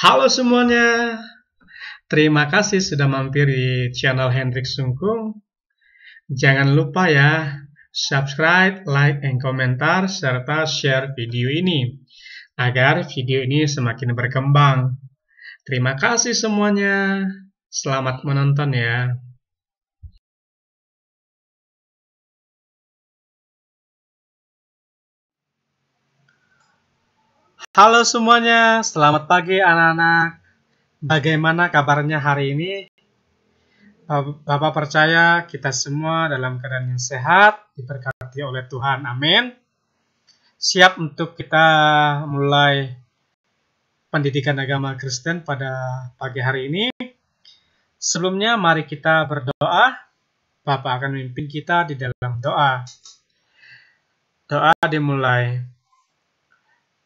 Halo semuanya, terima kasih sudah mampir di channel Hendrik Sungkung. Jangan lupa ya, subscribe, like, and komentar, serta share video ini, agar video ini semakin berkembang. Terima kasih semuanya, selamat menonton ya. Halo semuanya, selamat pagi anak-anak. Bagaimana kabarnya hari ini? Bapak percaya kita semua dalam keadaan yang sehat, diberkati oleh Tuhan. Amin. Siap untuk kita mulai pendidikan agama Kristen pada pagi hari ini. Sebelumnya mari kita berdoa. Bapak akan memimpin kita di dalam doa. Doa dimulai.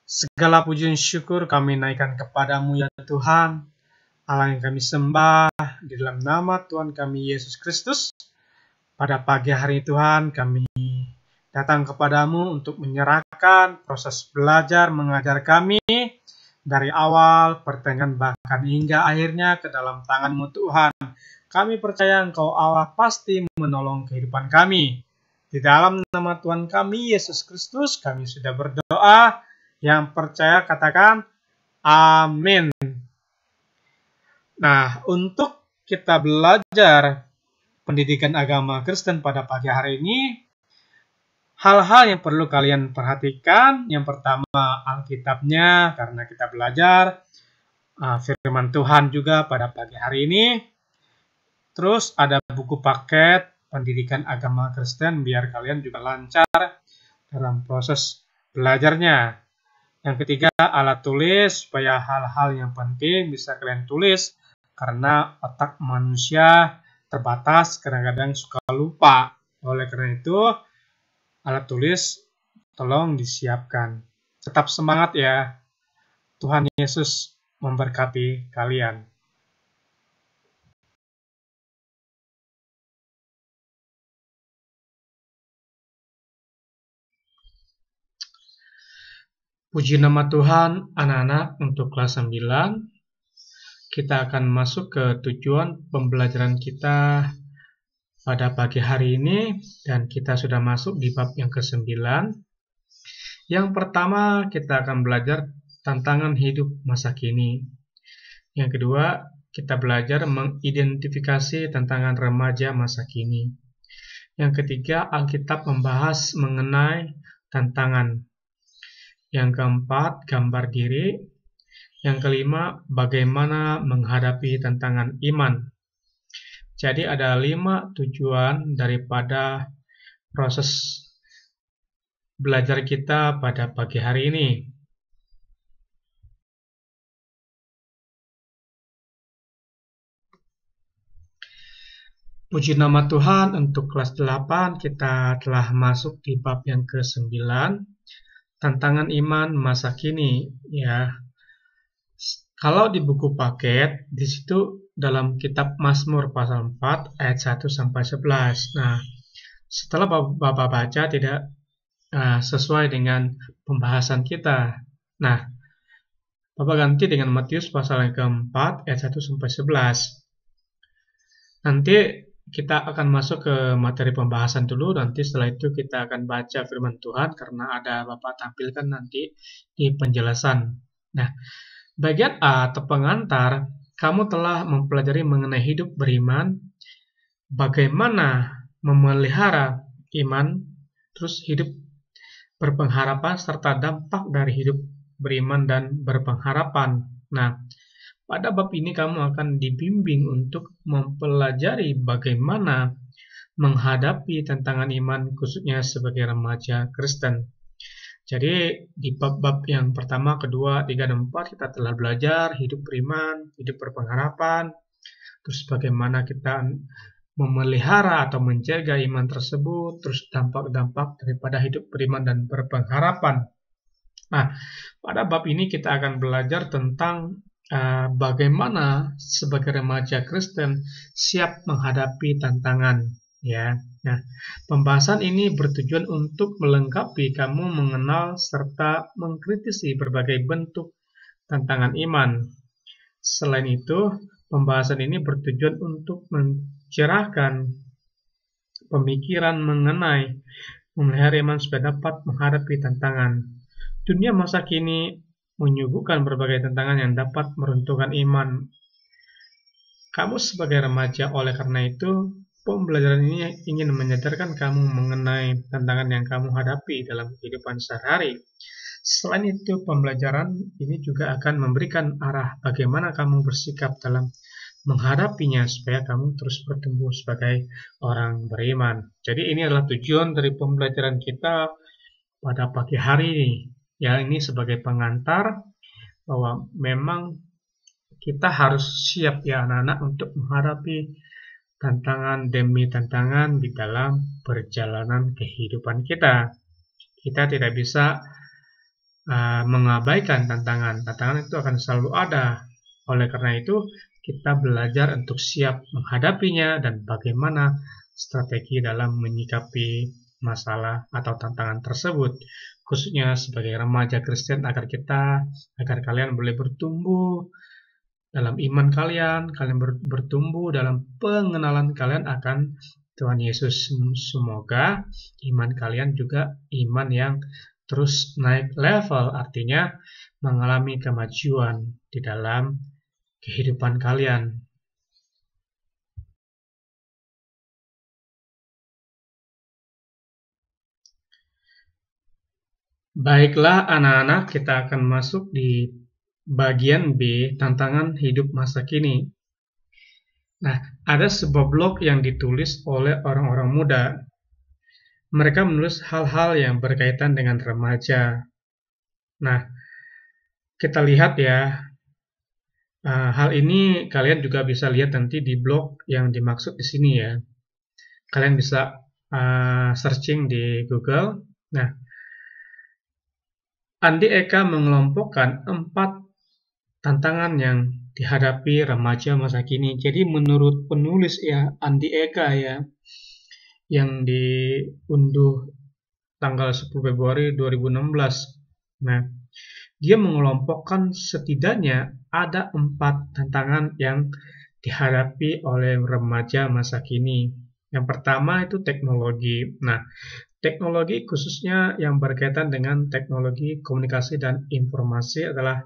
Segala puji dan syukur kami naikkan kepadamu ya Tuhan, Allah yang kami sembah, di dalam nama Tuhan kami Yesus Kristus. Pada pagi hari Tuhan kami datang kepadamu untuk menyerahkan proses belajar mengajar kami dari awal, pertengahan, bahkan hingga akhirnya ke dalam tangan-Mu Tuhan. Kami percaya Engkau Allah pasti menolong kehidupan kami. Di dalam nama Tuhan kami Yesus Kristus kami sudah berdoa. Yang percaya katakan amin. Nah, untuk kita belajar pendidikan agama Kristen pada pagi hari ini, hal-hal yang perlu kalian perhatikan. Yang pertama, Alkitabnya, karena kita belajar firman Tuhan juga pada pagi hari ini. Terus ada buku paket pendidikan agama Kristen, biar kalian juga lancar dalam proses belajarnya. Yang ketiga, alat tulis, supaya hal-hal yang penting bisa kalian tulis, karena otak manusia terbatas, kadang-kadang suka lupa. Oleh karena itu, alat tulis tolong disiapkan. Tetap semangat ya. Tuhan Yesus memberkati kalian. Puji nama Tuhan, anak-anak, untuk kelas 9. Kita akan masuk ke tujuan pembelajaran kita pada pagi hari ini, dan kita sudah masuk di bab yang ke-9. Yang pertama, kita akan belajar tantangan hidup masa kini. Yang kedua, kita belajar mengidentifikasi tantangan remaja masa kini. Yang ketiga, Alkitab membahas mengenai tantangan. Yang keempat, gambar diri. Yang kelima, bagaimana menghadapi tantangan iman. Jadi ada 5 tujuan daripada proses belajar kita pada pagi hari ini. Puji nama Tuhan, untuk kelas 8 kita telah masuk di bab yang ke-9. Tantangan iman masa kini, ya. Kalau di buku paket, di situ dalam kitab Mazmur pasal 4 ayat 1 sampai 11. Nah, setelah Bapak baca tidak sesuai dengan pembahasan kita. Nah, Bapak ganti dengan Matius pasal yang keempat ayat 1 sampai 11. Nanti kita akan masuk ke materi pembahasan dulu, nanti setelah itu kita akan baca firman Tuhan, karena ada Bapak tampilkan nanti di penjelasan. Nah, bagian A atau pengantar, kamu telah mempelajari mengenai hidup beriman, bagaimana memelihara iman, terus hidup berpengharapan, serta dampak dari hidup beriman dan berpengharapan. Nah, pada bab ini kamu akan dibimbing untuk mempelajari bagaimana menghadapi tantangan iman, khususnya sebagai remaja Kristen. Jadi di bab-bab yang pertama, kedua, 3, dan 4 kita telah belajar hidup beriman, hidup berpengharapan, terus bagaimana kita memelihara atau menjaga iman tersebut, terus dampak-dampak daripada hidup beriman dan berpengharapan. Nah, pada bab ini kita akan belajar tentang bagaimana sebagai remaja Kristen siap menghadapi tantangan, ya. Nah, pembahasan ini bertujuan untuk melengkapi kamu mengenal serta mengkritisi berbagai bentuk tantangan iman. Selain itu, pembahasan ini bertujuan untuk mencerahkan pemikiran mengenai memelihara iman supaya dapat menghadapi tantangan. Dunia masa kini menyuguhkan berbagai tantangan yang dapat meruntuhkan iman kamu sebagai remaja. Oleh karena itu, pembelajaran ini ingin menyadarkan kamu mengenai tantangan yang kamu hadapi dalam kehidupan sehari-hari. Selain itu, pembelajaran ini juga akan memberikan arah bagaimana kamu bersikap dalam menghadapinya supaya kamu terus bertumbuh sebagai orang beriman. Jadi ini adalah tujuan dari pembelajaran kita pada pagi hari ini. Ya, ini sebagai pengantar bahwa memang kita harus siap ya anak-anak untuk menghadapi tantangan demi tantangan di dalam perjalanan kehidupan kita. Kita tidak bisa mengabaikan tantangan. Tantangan itu akan selalu ada. Oleh karena itu, kita belajar untuk siap menghadapinya dan bagaimana strategi dalam menyikapi masalah atau tantangan tersebut. Khususnya sebagai remaja Kristen agar kalian boleh bertumbuh dalam iman kalian bertumbuh dalam pengenalan kalian akan Tuhan Yesus. Semoga iman kalian juga iman yang terus naik level, artinya mengalami kemajuan di dalam kehidupan kalian. Baiklah anak-anak, kita akan masuk di bagian B, tantangan hidup masa kini. Nah, ada sebuah blog yang ditulis oleh orang-orang muda. Mereka menulis hal-hal yang berkaitan dengan remaja. Nah, kita lihat ya, hal ini kalian juga bisa lihat nanti di blog yang dimaksud di sini ya. Kalian bisa searching di Google. Nah, Andi Eka mengelompokkan 4 tantangan yang dihadapi remaja masa kini. Jadi menurut penulis ya, Andi Eka ya, yang diunduh tanggal 10 Februari 2016. Nah, dia mengelompokkan setidaknya ada 4 tantangan yang dihadapi oleh remaja masa kini. Yang pertama itu teknologi. Nah, teknologi khususnya yang berkaitan dengan teknologi komunikasi dan informasi adalah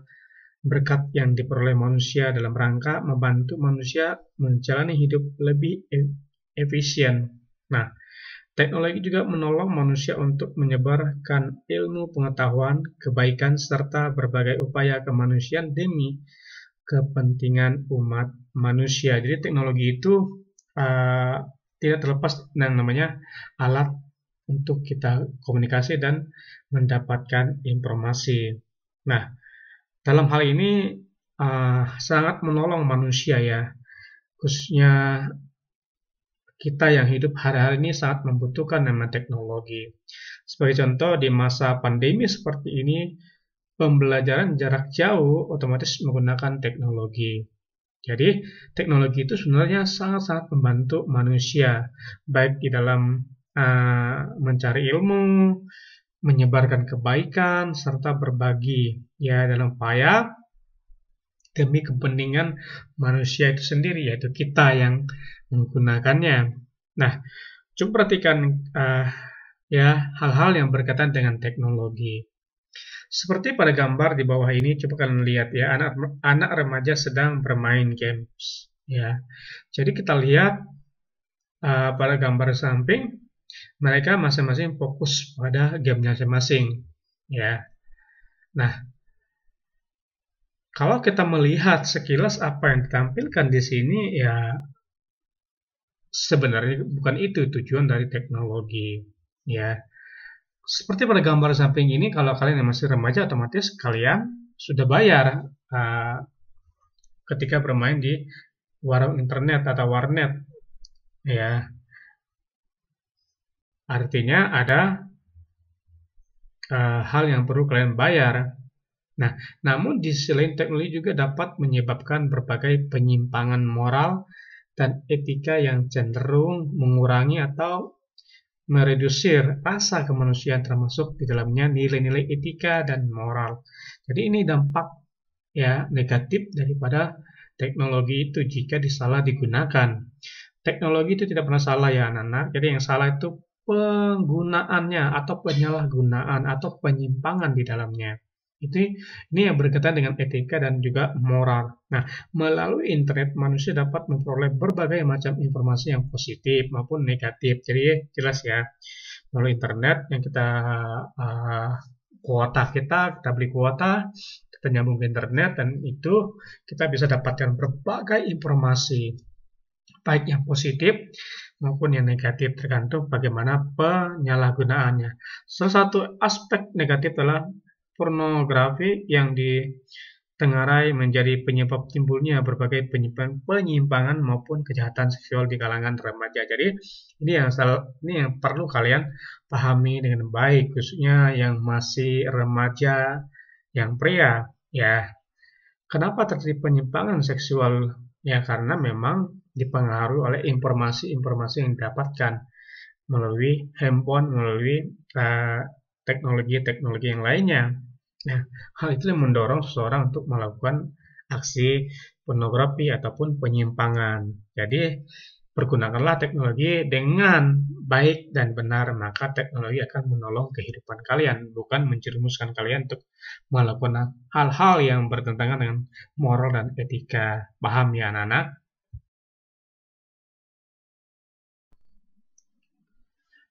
berkat yang diperoleh manusia dalam rangka membantu manusia menjalani hidup lebih efisien. Nah, teknologi juga menolong manusia untuk menyebarkan ilmu pengetahuan, kebaikan, serta berbagai upaya kemanusiaan demi kepentingan umat manusia. Jadi teknologi itu tidak terlepas yang namanya alat untuk kita komunikasi dan mendapatkan informasi. Nah, dalam hal ini sangat menolong manusia ya, khususnya kita yang hidup hari-hari ini sangat membutuhkan nama teknologi. Sebagai contoh, di masa pandemi seperti ini, pembelajaran jarak jauh otomatis menggunakan teknologi. Jadi, teknologi itu sebenarnya sangat-sangat membantu manusia, baik di dalam mencari ilmu, menyebarkan kebaikan, serta berbagi ya dalam upaya demi kepentingan manusia itu sendiri, yaitu kita yang menggunakannya. Nah, coba perhatikan ya hal-hal yang berkaitan dengan teknologi. Seperti pada gambar di bawah ini, coba kalian lihat ya, anak remaja sedang bermain games ya. Jadi kita lihat pada gambar samping, mereka masing-masing fokus pada gamenya masing-masing ya. Nah, kalau kita melihat sekilas apa yang ditampilkan di sini ya sebenarnya bukan itu tujuan dari teknologi ya. Seperti pada gambar samping ini, kalau kalian yang masih remaja otomatis kalian sudah bayar ketika bermain di warung internet atau warnet ya. Artinya ada hal yang perlu kalian bayar. Nah, namun di sisi lain teknologi juga dapat menyebabkan berbagai penyimpangan moral dan etika yang cenderung mengurangi atau meredusir rasa kemanusiaan, termasuk di dalamnya nilai-nilai etika dan moral. Jadi ini dampak ya negatif daripada teknologi itu jika disalah digunakan. Teknologi itu tidak pernah salah ya anak-anak. Jadi yang salah itu penggunaannya atau penyalahgunaan atau penyimpangan di dalamnya. Ini yang berkaitan dengan etika dan juga moral. Nah, melalui internet manusia dapat memperoleh berbagai macam informasi yang positif maupun negatif. Jadi jelas ya, melalui internet yang kita kita beli kuota, kita nyambung ke internet dan itu kita bisa dapatkan berbagai informasi baik yang positif maupun yang negatif tergantung bagaimana penyalahgunaannya. Salah satu aspek negatif adalah pornografi yang ditengarai menjadi penyebab timbulnya berbagai penyimpangan maupun kejahatan seksual di kalangan remaja. Jadi ini yang perlu kalian pahami dengan baik, khususnya yang masih remaja, yang pria, ya. Kenapa terjadi penyimpangan seksual? Ya karena memang dipengaruhi oleh informasi-informasi yang didapatkan melalui handphone, melalui teknologi-teknologi yang lainnya. Nah, hal itu yang mendorong seseorang untuk melakukan aksi pornografi ataupun penyimpangan. Jadi, pergunakanlah teknologi dengan baik dan benar, maka teknologi akan menolong kehidupan kalian, bukan menjerumuskan kalian untuk melakukan hal-hal yang bertentangan dengan moral dan etika. Paham ya anak-anak?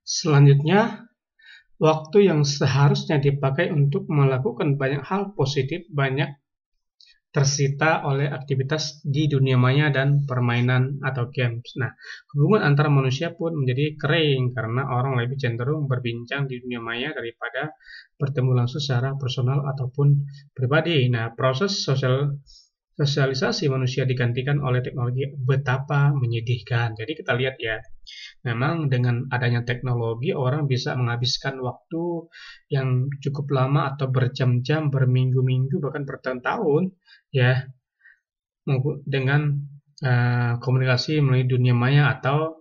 Selanjutnya, waktu yang seharusnya dipakai untuk melakukan banyak hal positif banyak tersita oleh aktivitas di dunia maya dan permainan atau games. Nah, hubungan antara manusia pun menjadi kering karena orang lebih cenderung berbincang di dunia maya daripada bertemu langsung secara personal ataupun pribadi. Nah, proses sosialisasi manusia digantikan oleh teknologi betapa menyedihkan. Jadi kita lihat ya, memang dengan adanya teknologi orang bisa menghabiskan waktu yang cukup lama atau berjam-jam, berminggu-minggu, bahkan bertahun-tahun ya dengan komunikasi melalui dunia maya atau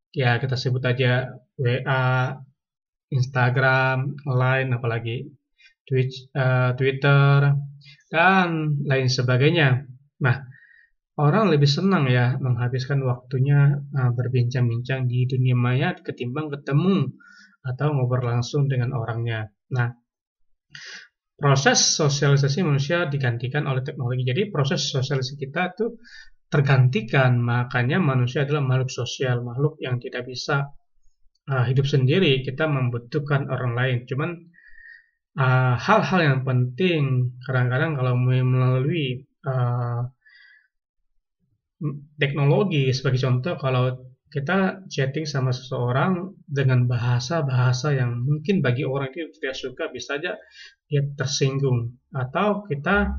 ya kita sebut aja WA, Instagram, Line, apalagi Twitter, dan lain sebagainya. Nah, orang lebih senang ya menghabiskan waktunya berbincang-bincang di dunia maya ketimbang ketemu atau ngobrol langsung dengan orangnya. Nah, proses sosialisasi manusia digantikan oleh teknologi. Jadi proses sosialisasi kita itu tergantikan. Makanya manusia adalah makhluk sosial, makhluk yang tidak bisa hidup sendiri. Kita membutuhkan orang lain. Cuman hal-hal yang penting kadang-kadang kalau melalui teknologi, sebagai contoh kalau kita chatting sama seseorang dengan bahasa-bahasa yang mungkin bagi orang itu tidak suka, bisa saja dia tersinggung, atau kita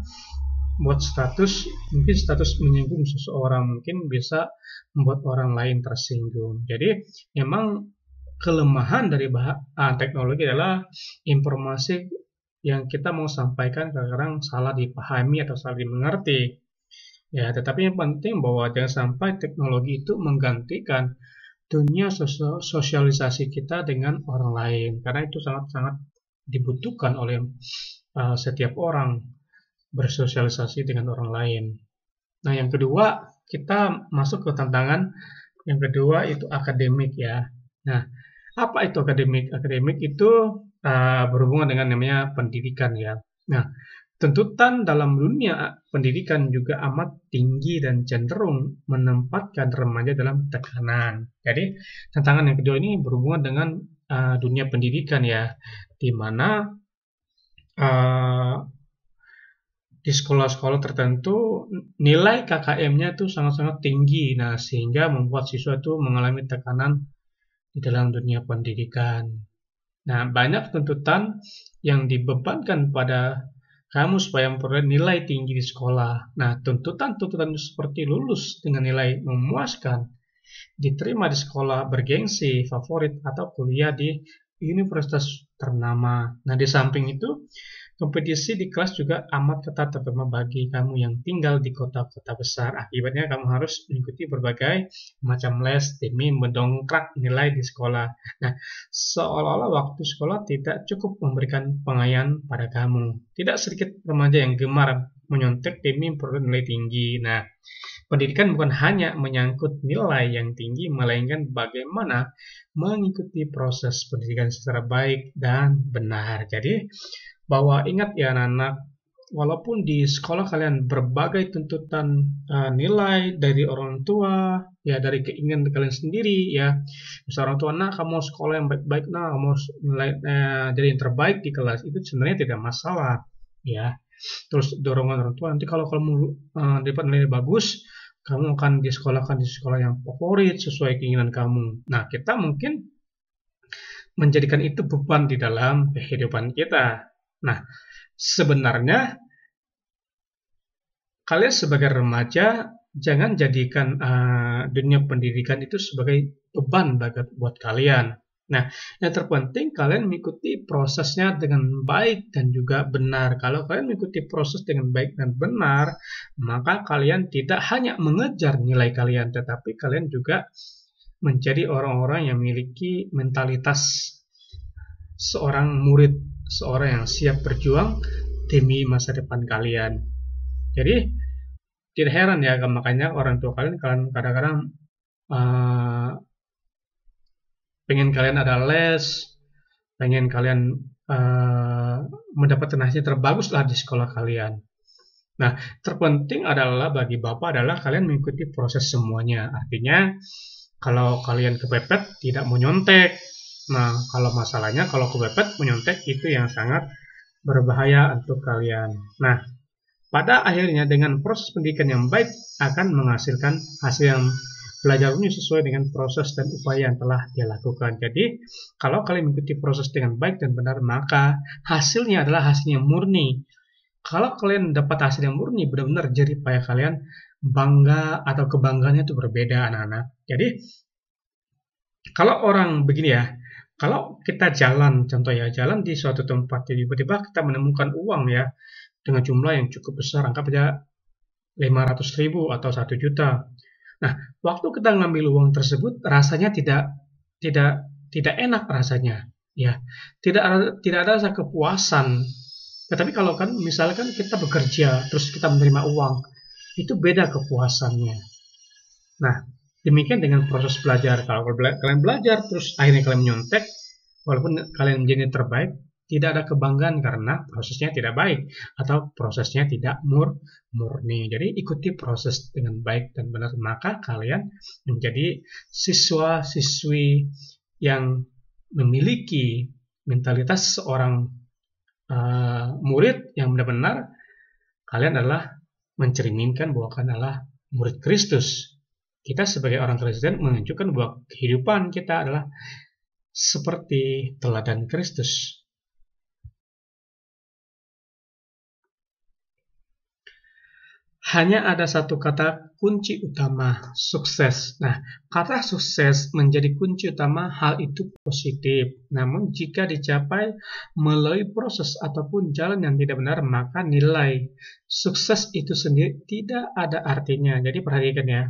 buat status, mungkin status menyinggung seseorang mungkin bisa membuat orang lain tersinggung. Jadi memang kelemahan dari teknologi adalah informasi yang kita mau sampaikan kadang-kadang salah dipahami atau salah dimengerti. Ya, tetapi yang penting bahwa jangan sampai teknologi itu menggantikan dunia sosialisasi kita dengan orang lain, karena itu sangat-sangat dibutuhkan oleh setiap orang bersosialisasi dengan orang lain. Nah, yang kedua, kita masuk ke tantangan yang kedua itu akademik ya. Nah, apa itu akademik? Akademik itu berhubungan dengan namanya pendidikan ya. Nah, tuntutan dalam dunia pendidikan juga amat tinggi dan cenderung menempatkan remaja dalam tekanan. Jadi, tantangan yang kedua ini berhubungan dengan dunia pendidikan ya, di mana di sekolah-sekolah tertentu nilai KKM-nya itu sangat-sangat tinggi. Nah, sehingga membuat siswa itu mengalami tekanan di dalam dunia pendidikan. Nah, banyak tuntutan yang dibebankan pada kamu supaya memperoleh nilai tinggi di sekolah. Nah, tuntutan-tuntutan seperti lulus dengan nilai memuaskan, diterima di sekolah bergengsi, favorit, atau kuliah di universitas ternama. Nah, di samping itu, kompetisi di kelas juga amat ketat, terutama bagi kamu yang tinggal di kota-kota besar. Akibatnya kamu harus mengikuti berbagai macam les demi mendongkrak nilai di sekolah. Nah, seolah-olah waktu sekolah tidak cukup memberikan pengayaan pada kamu. Tidak sedikit remaja yang gemar menyontek demi memperoleh nilai tinggi. Nah, pendidikan bukan hanya menyangkut nilai yang tinggi, melainkan bagaimana mengikuti proses pendidikan secara baik dan benar. Jadi, bahwa ingat ya anak-anak, walaupun di sekolah kalian berbagai tuntutan nilai dari orang tua, ya dari keinginan kalian sendiri, ya. Misal orang tua, nah kamu sekolah yang baik-baik, nah kamu harus nilai jadi yang terbaik di kelas, itu sebenarnya tidak masalah, ya. Terus dorongan orang tua, nanti kalau kamu dapat nilai bagus, kamu akan disekolahkan di sekolah yang favorit sesuai keinginan kamu. Nah, kita mungkin menjadikan itu beban di dalam kehidupan kita. Nah, sebenarnya kalian sebagai remaja jangan jadikan dunia pendidikan itu sebagai beban buat kalian. Nah, yang terpenting kalian mengikuti prosesnya dengan baik dan juga benar. Kalau kalian mengikuti proses dengan baik dan benar, maka kalian tidak hanya mengejar nilai kalian, tetapi kalian juga menjadi orang-orang yang memiliki mentalitas seorang murid, seorang yang siap berjuang demi masa depan kalian. Jadi, tidak heran ya, makanya orang tua kalian kadang-kadang pengen kalian ada les, pengen kalian mendapatkan hasil terbagus lah di sekolah kalian. Nah, terpenting adalah bagi Bapak adalah kalian mengikuti proses semuanya. Artinya, kalau kalian kepepet, tidak mau nyontek. Nah, kalau masalahnya, kalau kepepet, menyontek, itu yang sangat berbahaya untuk kalian. Nah, pada akhirnya dengan proses pendidikan yang baik akan menghasilkan hasil yang belajar ini sesuai dengan proses dan upaya yang telah dia lakukan. Jadi, kalau kalian mengikuti proses dengan baik dan benar, maka hasilnya adalah hasil yang murni. Kalau kalian dapat hasil yang murni, benar-benar jerih payah kalian, bangga atau kebanggaannya itu berbeda, anak-anak. Jadi, kalau orang begini ya, kalau kita jalan, contoh ya, jalan di suatu tempat, tiba-tiba kita menemukan uang ya, dengan jumlah yang cukup besar, anggap aja 500.000 atau 1 juta. Nah, waktu kita ngambil uang tersebut, rasanya tidak enak rasanya, ya. Tidak ada rasa kepuasan. Tetapi kalau kan misalkan kita bekerja terus kita menerima uang, itu beda kepuasannya. Nah, demikian dengan proses belajar. Kalau kalian belajar terus akhirnya kalian menyontek, walaupun kalian menjadi terbaik, tidak ada kebanggaan karena prosesnya tidak baik atau prosesnya tidak murni. Jadi ikuti proses dengan baik dan benar, maka kalian menjadi siswa-siswi yang memiliki mentalitas seorang murid yang benar-benar kalian adalah mencerminkan bahwa kalian adalah murid Kristus. Kita sebagai orang Kristen menunjukkan bahwa kehidupan kita adalah seperti teladan Kristus. Hanya ada satu kata kunci utama, sukses. Nah, kata sukses menjadi kunci utama, hal itu positif. Namun jika dicapai melalui proses ataupun jalan yang tidak benar, maka nilai sukses itu sendiri tidak ada artinya. Jadi perhatikan ya,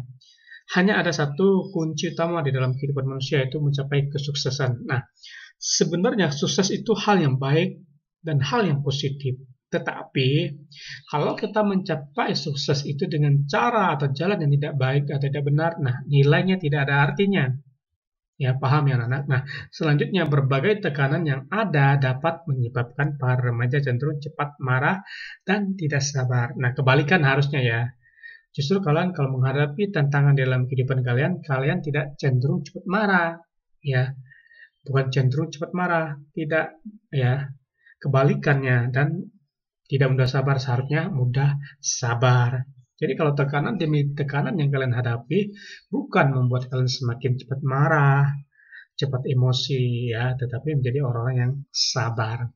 hanya ada satu kunci utama di dalam kehidupan manusia, yaitu mencapai kesuksesan. Nah, sebenarnya sukses itu hal yang baik dan hal yang positif. Tetapi, kalau kita mencapai sukses itu dengan cara atau jalan yang tidak baik atau tidak benar, nah nilainya tidak ada artinya. Ya, paham ya anak-anak? Nah, selanjutnya berbagai tekanan yang ada dapat menyebabkan para remaja cenderung cepat marah dan tidak sabar. Nah, kebalikan harusnya ya. Justru kalian kalau menghadapi tantangan dalam kehidupan kalian, kalian tidak cenderung cepat marah. Ya, bukan cenderung cepat marah, tidak ya. Kebalikannya dan tidak mudah sabar, seharusnya mudah sabar. Jadi kalau tekanan demi tekanan yang kalian hadapi bukan membuat kalian semakin cepat marah, cepat emosi ya, tetapi menjadi orang-orang yang sabar.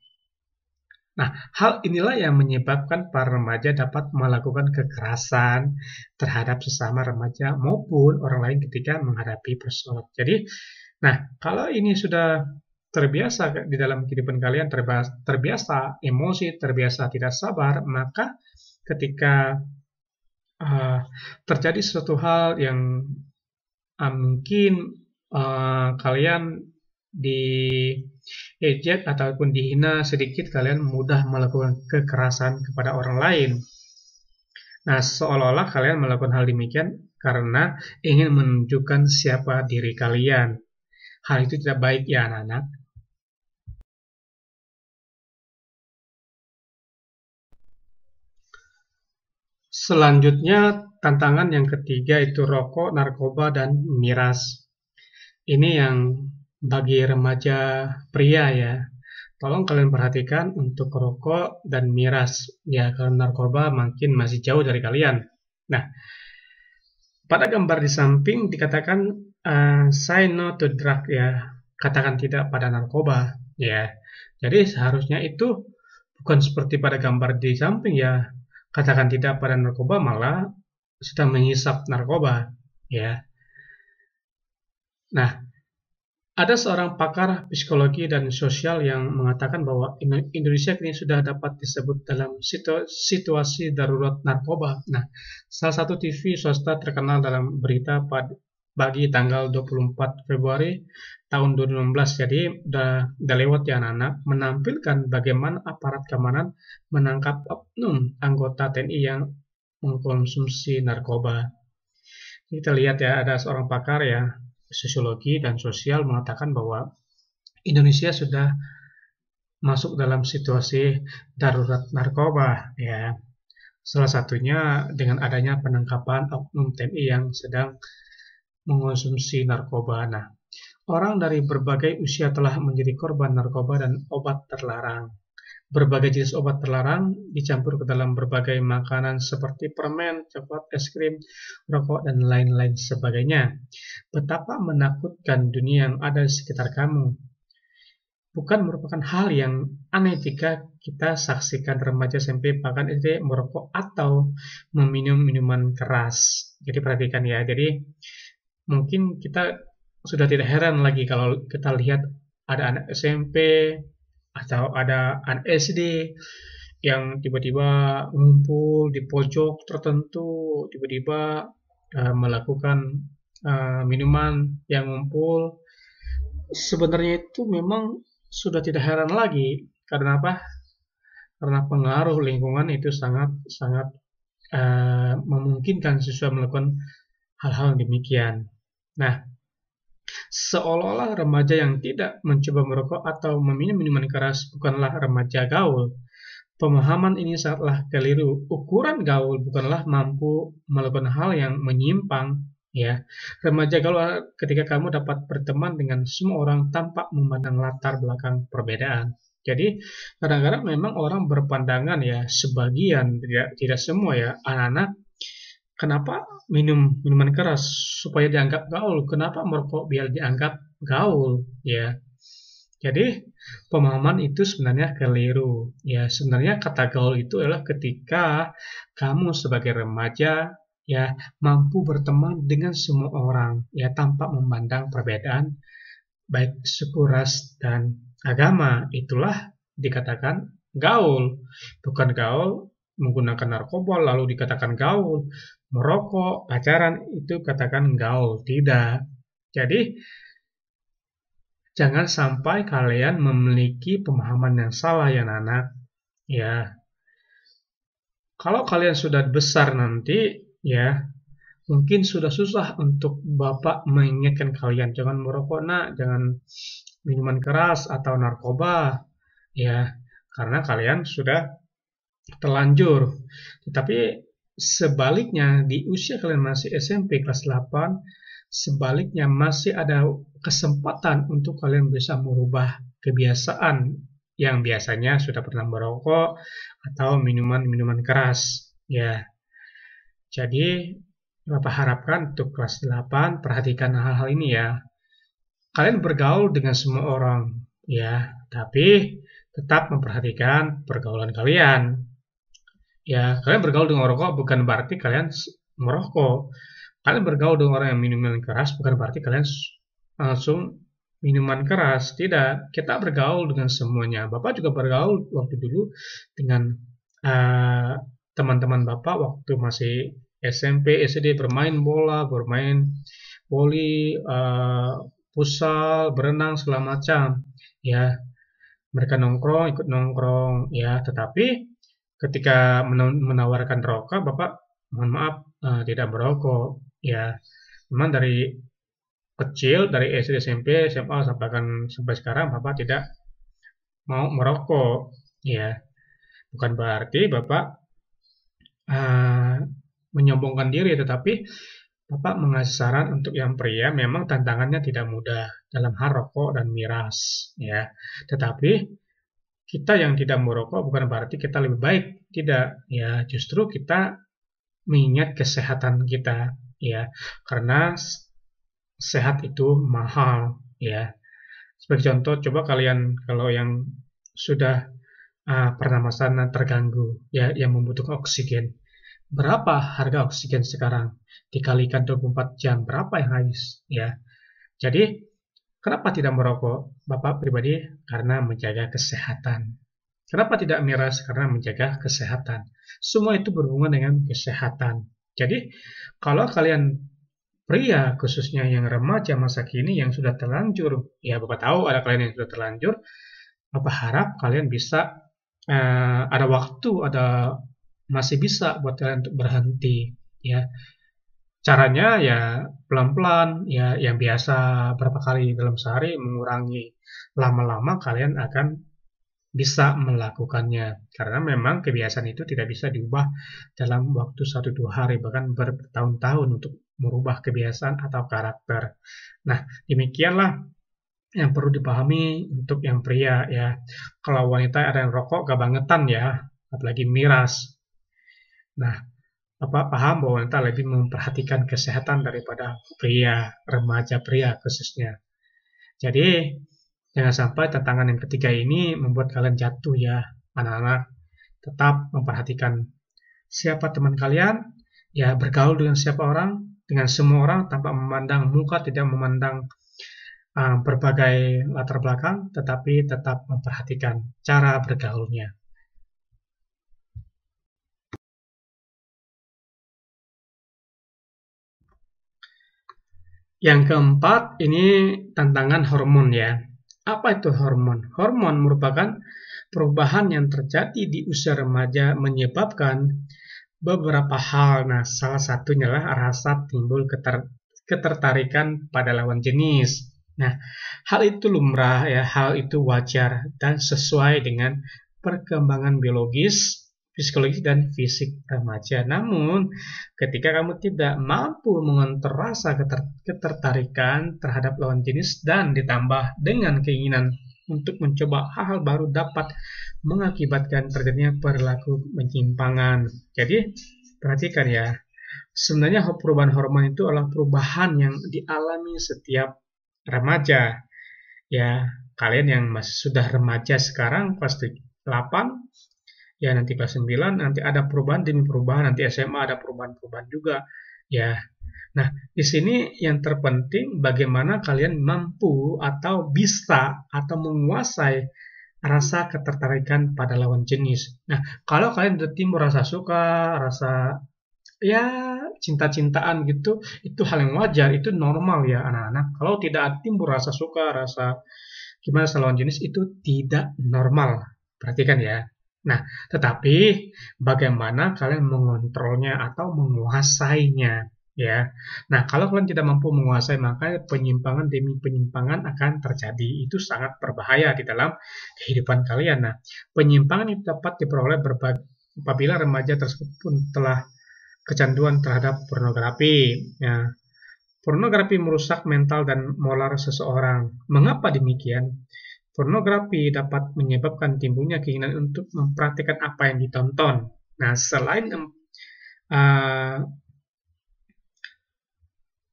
Nah, hal inilah yang menyebabkan para remaja dapat melakukan kekerasan terhadap sesama remaja maupun orang lain ketika menghadapi persoalan. Jadi, nah, kalau ini sudah terbiasa di dalam kehidupan kalian, terbiasa emosi, terbiasa tidak sabar, maka ketika terjadi suatu hal yang mungkin kalian diejek ataupun dihina sedikit, kalian mudah melakukan kekerasan kepada orang lain. Nah, seolah-olah kalian melakukan hal demikian karena ingin menunjukkan siapa diri kalian. Hal itu tidak baik ya anak-anak. Selanjutnya, tantangan yang ketiga itu rokok, narkoba, dan miras. Ini yang bagi remaja pria ya. Tolong kalian perhatikan untuk rokok dan miras. Ya, kalau narkoba mungkin masih jauh dari kalian. Nah, pada gambar di samping dikatakan say no to drug ya. Katakan tidak pada narkoba ya. Jadi seharusnya itu bukan seperti pada gambar di samping ya. Katakan tidak pada narkoba malah sudah menghisap narkoba ya. Nah, ada seorang pakar psikologi dan sosial yang mengatakan bahwa Indonesia kini sudah dapat disebut dalam situasi darurat narkoba. Nah, salah satu TV swasta terkenal dalam berita bagi tanggal 24 Februari tahun 2016, jadi udah lewat ya anak-anak, menampilkan bagaimana aparat keamanan menangkap oknum anggota TNI yang mengkonsumsi narkoba. Kita lihat ya, ada seorang pakar ya, sosiologi dan sosial mengatakan bahwa Indonesia sudah masuk dalam situasi darurat narkoba ya. Salah satunya dengan adanya penangkapan oknum TNI yang sedang mengonsumsi narkoba. Nah, orang dari berbagai usia telah menjadi korban narkoba dan obat terlarang. Berbagai jenis obat terlarang dicampur ke dalam berbagai makanan seperti permen, coklat, es krim, rokok, dan lain-lain sebagainya. Betapa menakutkan dunia yang ada di sekitar kamu. Bukan merupakan hal yang aneh jika kita saksikan remaja SMP bahkan SD merokok atau meminum minuman keras. Jadi perhatikan ya, jadi mungkin kita sudah tidak heran lagi kalau kita lihat ada anak SMP atau ada anak SD yang tiba-tiba ngumpul di pojok tertentu, tiba-tiba melakukan minuman yang ngumpul. Sebenarnya itu memang sudah tidak heran lagi. Karena apa? Karena pengaruh lingkungan itu sangat memungkinkan siswa melakukan hal-hal demikian. Nah, seolah-olah remaja yang tidak mencoba merokok atau meminum minuman keras bukanlah remaja gaul. Pemahaman ini sangatlah keliru. Ukuran gaul bukanlah mampu melakukan hal yang menyimpang, ya. Remaja gaul ketika kamu dapat berteman dengan semua orang tanpa memandang latar belakang perbedaan. Jadi kadang-kadang memang orang berpandangan ya, sebagian tidak semua ya, anak-anak kenapa minum minuman keras supaya dianggap gaul, kenapa merokok biar dianggap gaul, ya. Jadi pemahaman itu sebenarnya keliru. Ya, sebenarnya kata gaul itu adalah ketika kamu sebagai remaja ya mampu berteman dengan semua orang ya tanpa memandang perbedaan baik suku, ras, dan agama. Itulah dikatakan gaul. Bukan gaul menggunakan narkoba lalu dikatakan gaul. Merokok, pacaran itu katakan gaul. Tidak. Jadi jangan sampai kalian memiliki pemahaman yang salah ya anak. Ya, kalau kalian sudah besar nanti, ya mungkin sudah susah untuk bapak mengingatkan kalian jangan merokok nak, jangan minuman keras atau narkoba, ya karena kalian sudah terlanjur. Tetapi sebaliknya di usia kalian masih SMP kelas 8, sebaliknya masih ada kesempatan untuk kalian bisa merubah kebiasaan yang biasanya sudah pernah merokok atau minuman-minuman keras ya. Jadi Bapak harapkan untuk kelas 8 perhatikan hal-hal ini ya. Kalian bergaul dengan semua orang ya, tapi tetap memperhatikan pergaulan kalian. Ya, kalian bergaul dengan rokok bukan berarti kalian merokok. Kalian bergaul dengan orang yang minuman keras bukan berarti kalian langsung minuman keras. Tidak, kita bergaul dengan semuanya. Bapak juga bergaul waktu dulu dengan teman-teman Bapak waktu masih SMP, SD bermain bola, bermain voli, futsal, berenang segala macam. Ya, mereka nongkrong, ikut nongkrong. Ya, tetapi ketika menawarkan rokok, Bapak mohon maaf, tidak merokok. Ya, memang dari kecil, dari SD, SMP, SMA sampai sekarang Bapak tidak mau merokok. Ya, bukan berarti Bapak uh, menyombongkan diri, tetapi Bapak mengasih saran untuk yang pria memang tantangannya tidak mudah dalam hal rokok dan miras, ya. Tetapi kita yang tidak merokok bukan berarti kita lebih baik, tidak, ya. Justru kita mengingat kesehatan kita, ya. Karena sehat itu mahal, ya. Sebagai contoh, coba kalian kalau yang sudah pernapasan terganggu, ya, yang membutuhkan oksigen. Berapa harga oksigen sekarang? Dikalikan 24 jam, berapa yang habis? Ya, jadi kenapa tidak merokok? Bapak pribadi karena menjaga kesehatan. Kenapa tidak miras? Karena menjaga kesehatan. Semua itu berhubungan dengan kesehatan. Jadi, kalau kalian pria khususnya yang remaja masa kini yang sudah terlanjur, ya Bapak tahu ada kalian yang sudah terlanjur, Bapak harap kalian bisa ada waktu, masih bisa buat kalian untuk berhenti, ya. Caranya ya pelan-pelan, ya yang biasa berapa kali dalam sehari mengurangi. Lama-lama kalian akan bisa melakukannya. Karena memang kebiasaan itu tidak bisa diubah dalam waktu 1-2 hari, bahkan bertahun-tahun untuk merubah kebiasaan atau karakter. Nah, demikianlah yang perlu dipahami untuk yang pria ya. Kalau wanita ada yang rokok gak bangetan ya, apalagi miras. Nah, Bapak paham bahwa wanita lebih memperhatikan kesehatan daripada pria, remaja pria khususnya. Jadi, jangan sampai tantangan yang ketiga ini membuat kalian jatuh ya, anak-anak. Tetap memperhatikan siapa teman kalian, ya bergaul dengan siapa orang, dengan semua orang tanpa memandang muka, tidak memandang berbagai latar belakang, tetapi tetap memperhatikan cara bergaulnya. Yang keempat, ini tantangan hormon ya. Apa itu hormon? Hormon merupakan perubahan yang terjadi di usia remaja menyebabkan beberapa hal. Nah, salah satunya adalah rasa timbul ketertarikan pada lawan jenis. Nah, hal itu lumrah ya, hal itu wajar dan sesuai dengan perkembangan biologis, psikologis dan fisik remaja. Namun, ketika kamu tidak mampu mengontrol rasa ketertarikan terhadap lawan jenis dan ditambah dengan keinginan untuk mencoba hal-hal baru dapat mengakibatkan terjadinya perilaku penyimpangan. Jadi, perhatikan ya, sebenarnya perubahan hormon itu adalah perubahan yang dialami setiap remaja. Ya, kalian yang masih sudah remaja sekarang kelas 8, ya nanti kelas 9 nanti ada perubahan demi perubahan, nanti SMA ada perubahan-perubahan juga. Ya. Nah, di sini yang terpenting bagaimana kalian mampu atau bisa atau menguasai rasa ketertarikan pada lawan jenis. Nah, kalau kalian udah timbul rasa suka, rasa ya cinta-cintaan gitu, itu hal yang wajar, itu normal ya anak-anak. Kalau tidak timbul rasa suka, rasa gimana sama lawan jenis itu tidak normal. Perhatikan ya. Nah, tetapi bagaimana kalian mengontrolnya atau menguasainya ya. Nah, kalau kalian tidak mampu menguasai maka penyimpangan demi penyimpangan akan terjadi. Itu sangat berbahaya di dalam kehidupan kalian. Nah, penyimpangan itu dapat diperoleh apabila remaja tersebut pun telah kecanduan terhadap pornografi. Ya. Pornografi merusak mental dan moral seseorang. Mengapa demikian? Pornografi dapat menyebabkan timbulnya keinginan untuk mempraktikkan apa yang ditonton. Nah, selain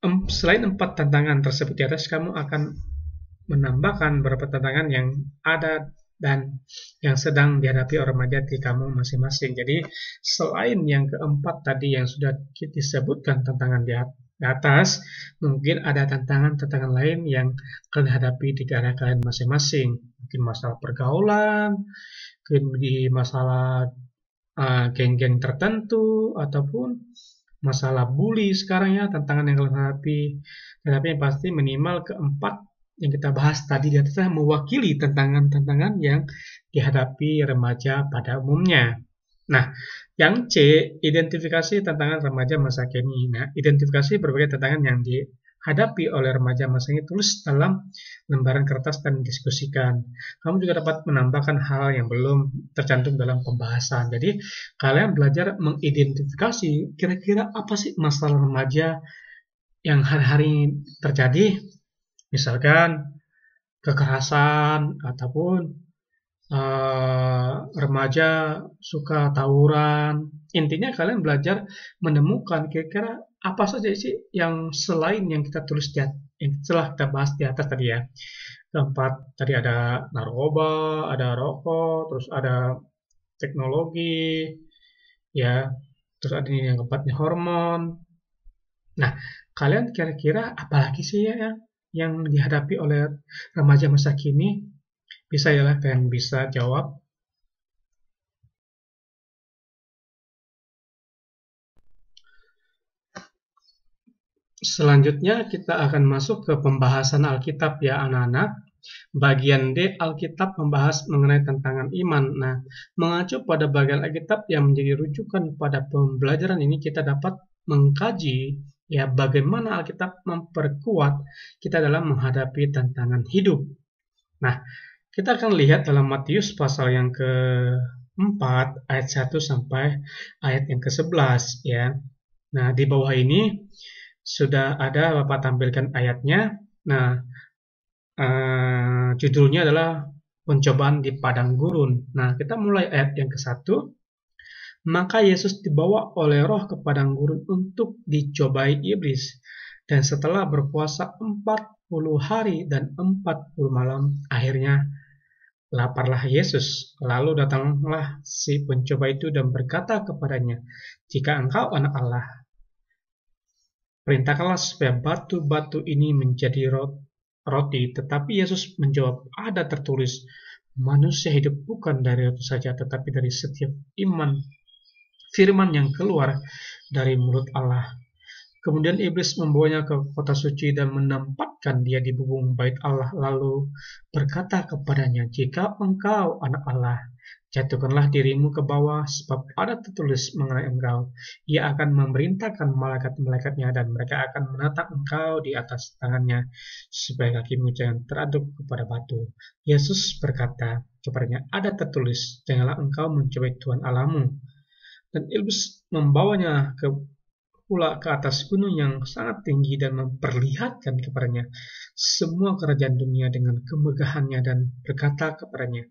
4 tantangan tersebut di atas, kamu akan menambahkan beberapa tantangan yang ada dan yang sedang dihadapi orang remaja di kamu masing-masing. Jadi, selain yang keempat tadi yang sudah disebutkan tantangan di atas, mungkin ada tantangan-tantangan lain yang kalian hadapi di daerah kalian masing-masing. Mungkin masalah pergaulan, mungkin di masalah geng-geng tertentu, ataupun masalah bully sekarang ya, tantangan yang kalian hadapi. Tetapi yang pasti minimal keempat yang kita bahas tadi di atas mewakili tantangan-tantangan yang dihadapi remaja pada umumnya. Nah, yang C, identifikasi tantangan remaja masa kini. Nah, identifikasi berbagai tantangan yang dihadapi oleh remaja masa kini, tulis dalam lembaran kertas dan diskusikan. Kamu juga dapat menambahkan hal yang belum tercantum dalam pembahasan. Jadi, kalian belajar mengidentifikasi kira-kira apa sih masalah remaja yang hari-hari terjadi, misalkan kekerasan ataupun remaja suka tawuran. Intinya kalian belajar menemukan kira-kira apa saja sih yang selain yang kita tulis yang telah kita bahas di atas tadi ya. Keempat, tadi ada narkoba, ada rokok, terus ada teknologi, ya, terus ada ini yang keempatnya hormon. Nah, kalian kira-kira apalagi sih ya yang dihadapi oleh remaja masa kini? Bisa ya lah, kalian bisa jawab. Selanjutnya kita akan masuk ke pembahasan Alkitab ya anak-anak. Bagian D, Alkitab membahas mengenai tantangan iman. Nah, mengacu pada bagian Alkitab yang menjadi rujukan pada pembelajaran ini, kita dapat mengkaji ya bagaimana Alkitab memperkuat kita dalam menghadapi tantangan hidup. Nah, kita akan lihat dalam Matius pasal yang ke-4 ayat 1 sampai ayat yang ke-11 ya. Nah, di bawah ini sudah ada Bapak tampilkan ayatnya. Nah, judulnya adalah pencobaan di padang gurun. Nah, kita mulai ayat yang ke-1. Maka Yesus dibawa oleh roh ke padang gurun untuk dicobai iblis. Dan setelah berpuasa 40 hari dan 40 malam, akhirnya laparlah Yesus. Lalu datanglah si pencoba itu dan berkata kepadanya, "Jika engkau anak Allah, perintahkanlah supaya batu-batu ini menjadi roti." Tetapi Yesus menjawab, "Ada tertulis, manusia hidup bukan dari roti saja, tetapi dari setiap firman yang keluar dari mulut Allah." Kemudian iblis membawanya ke kota suci dan menempatkan dia di bubung bait Allah, lalu berkata kepadanya, "Jika engkau anak Allah, jatuhkanlah dirimu ke bawah, sebab ada tertulis mengenai engkau, ia akan memerintahkan malaikat-malaikatnya dan mereka akan menatang engkau di atas tangannya, supaya kakimu jangan teraduk kepada batu." Yesus berkata kepadanya, "Ada tertulis, janganlah engkau mencobai Tuhan Allahmu." Dan iblis membawanya pula ke atas gunung yang sangat tinggi dan memperlihatkan kepadanya semua kerajaan dunia dengan kemegahannya dan berkata kepadanya,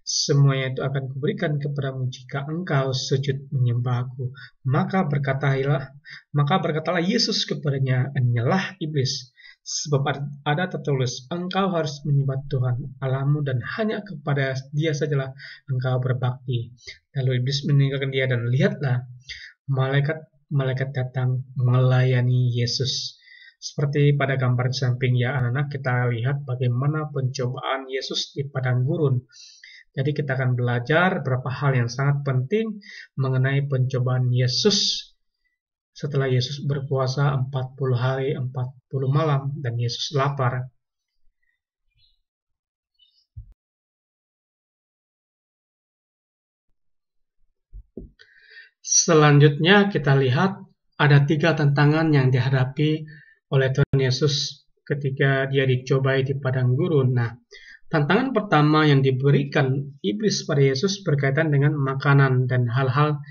"Semuanya itu akan kuberikan kepadamu jika engkau sujud menyembah aku." Maka berkatalah Yesus kepadanya, "Enyahlah iblis, sebab ada tertulis, engkau harus menyembah Tuhan Allahmu dan hanya kepada Dia sajalah engkau berbakti." Lalu iblis meninggalkan dia dan lihatlah, malaikat datang melayani Yesus. Seperti pada gambar di samping ya anak-anak, kita lihat bagaimana pencobaan Yesus di padang gurun. Jadi kita akan belajar beberapa hal yang sangat penting mengenai pencobaan Yesus setelah Yesus berpuasa 40 hari 40 malam dan Yesus lapar. Selanjutnya kita lihat ada 3 tantangan yang dihadapi oleh Tuhan Yesus ketika dia dicobai di padang gurun. Nah, tantangan pertama yang diberikan iblis pada Yesus berkaitan dengan makanan dan hal-hal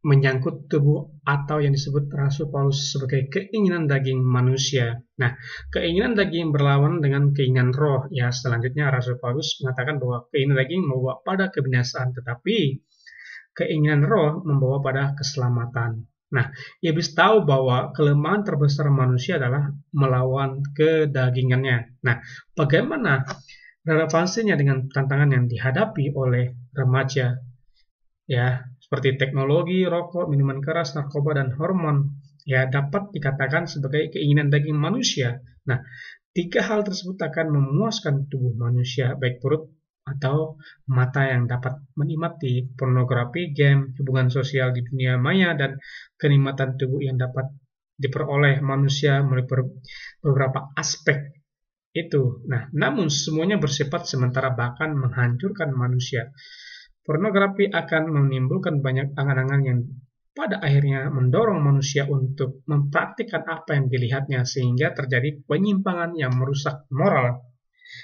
menyangkut tubuh atau yang disebut Rasul Paulus sebagai keinginan daging manusia. Nah, keinginan daging berlawanan dengan keinginan roh. Ya, selanjutnya Rasul Paulus mengatakan bahwa keinginan daging membawa pada kebinasaan, tetapi keinginan roh membawa pada keselamatan. Nah, iblis tahu bahwa kelemahan terbesar manusia adalah melawan kedagingannya. Nah, bagaimana relevansinya dengan tantangan yang dihadapi oleh remaja? Ya, seperti teknologi, rokok, minuman keras, narkoba, dan hormon, ya dapat dikatakan sebagai keinginan daging manusia. Nah, 3 hal tersebut akan memuaskan tubuh manusia, baik perut atau mata yang dapat menikmati pornografi, game, hubungan sosial di dunia maya, dan kenikmatan tubuh yang dapat diperoleh manusia melalui beberapa aspek itu. Nah, namun semuanya bersifat sementara bahkan menghancurkan manusia. Pornografi akan menimbulkan banyak angan-angan yang pada akhirnya mendorong manusia untuk mempraktikkan apa yang dilihatnya sehingga terjadi penyimpangan yang merusak moral.